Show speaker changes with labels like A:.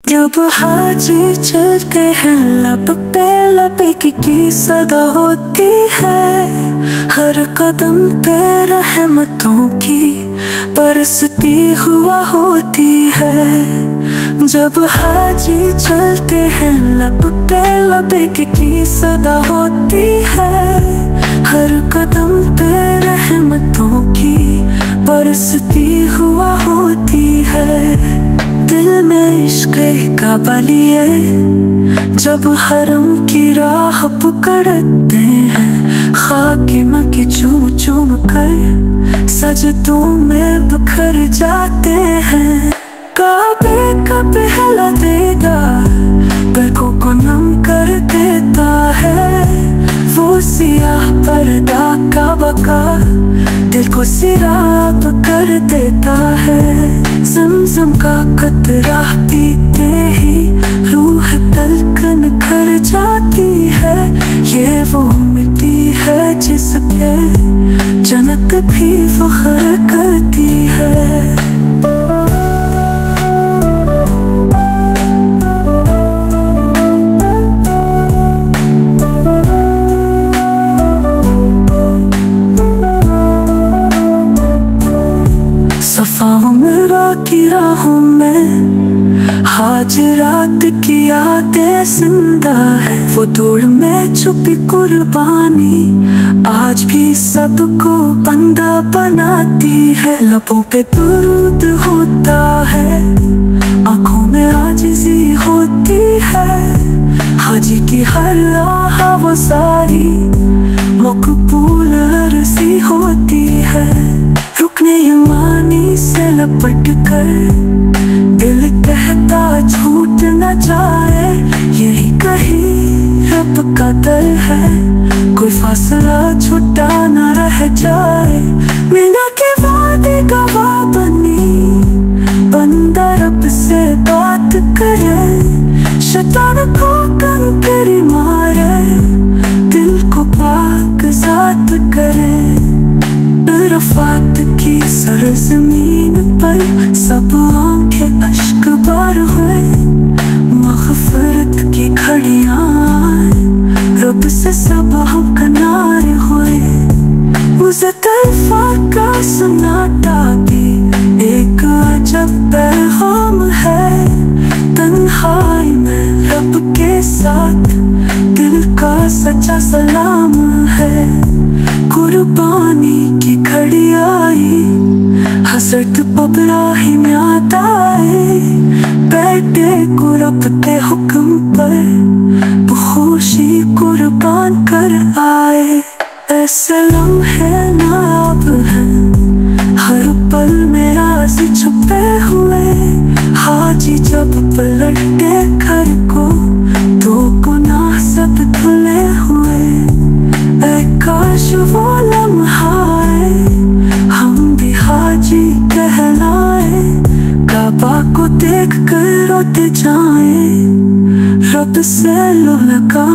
A: जब हाजी चलते हैं लब पे लब की सदा होती है। हर कदम पे रहमतों की बरसती हुआ होती है। जब हाजी चलते हैं लब पे लब की सदा होती है। हर कदम पे रहमतों की बरसती हुआ होती है। दिल में इश्क़ का बलिए जब हरम की राह पकड़ते हैं। खाकिमा की चूम चूम कर सजदों में बिखर जाते हैं। काबे का पहला दीदार पलकों को नम कर देता है। वो सियाह पर्दा का बका दिल को सिराब कर देता है। ज़मज़म का कतरा पीते ही रूह तलकन कर जाती है। ये वो मिट्टी है जिस पे जन्नत भी फ़ख्र करती है। सफ़ाओं में राकी राहों में हाजरात की यादें जिंदा है। वो दूर में छुपी कुर्बानी आज भी सबको बंदा बनाती है। लबों पे दुरूद होता है, आँखों में आजिज़ी होती है। हाजी की हर राह वो सारी मकबूल अर्ज़ी होती है। रुकने यमानी से लपट कर दिल कहता छूट न जाए। यही कहीं रब का दर है, कोई फासला छुटा न रह जाए। मिला के वादे गवाह बनी बंदा रब से बात करे। शैतान को कंकरी मारे दिल को पाक ज़ात करे। रफ़ात की सरज़मीन पर सब आंखें अश्क बार हुए। मग़फ़िरत की घड़ियाँ रब से सब हम किनारे हुए। मुज़्तलिफ़ा का सन्नाटा भी एक अजब पैगाम है। तन्हाई में रब के साथ दिल का सच्चा सलाम है। कुर्बानी की घड़ी आई हज़रत इब्राहीम याद आए। बेटे को रब के हुक्म पर खुशी कुर्बान कर आए। ऐसे लम्हे नायाब हैं हर पल में राज़ छुपे हुए। हाजी जब पलटते घर को तो गुनाह सब धुले हुए। ऐ काश वो लम्हा आए हम भी हाजी कहलाए। काबा को देख कर रोते जाएं रब से लो लगा।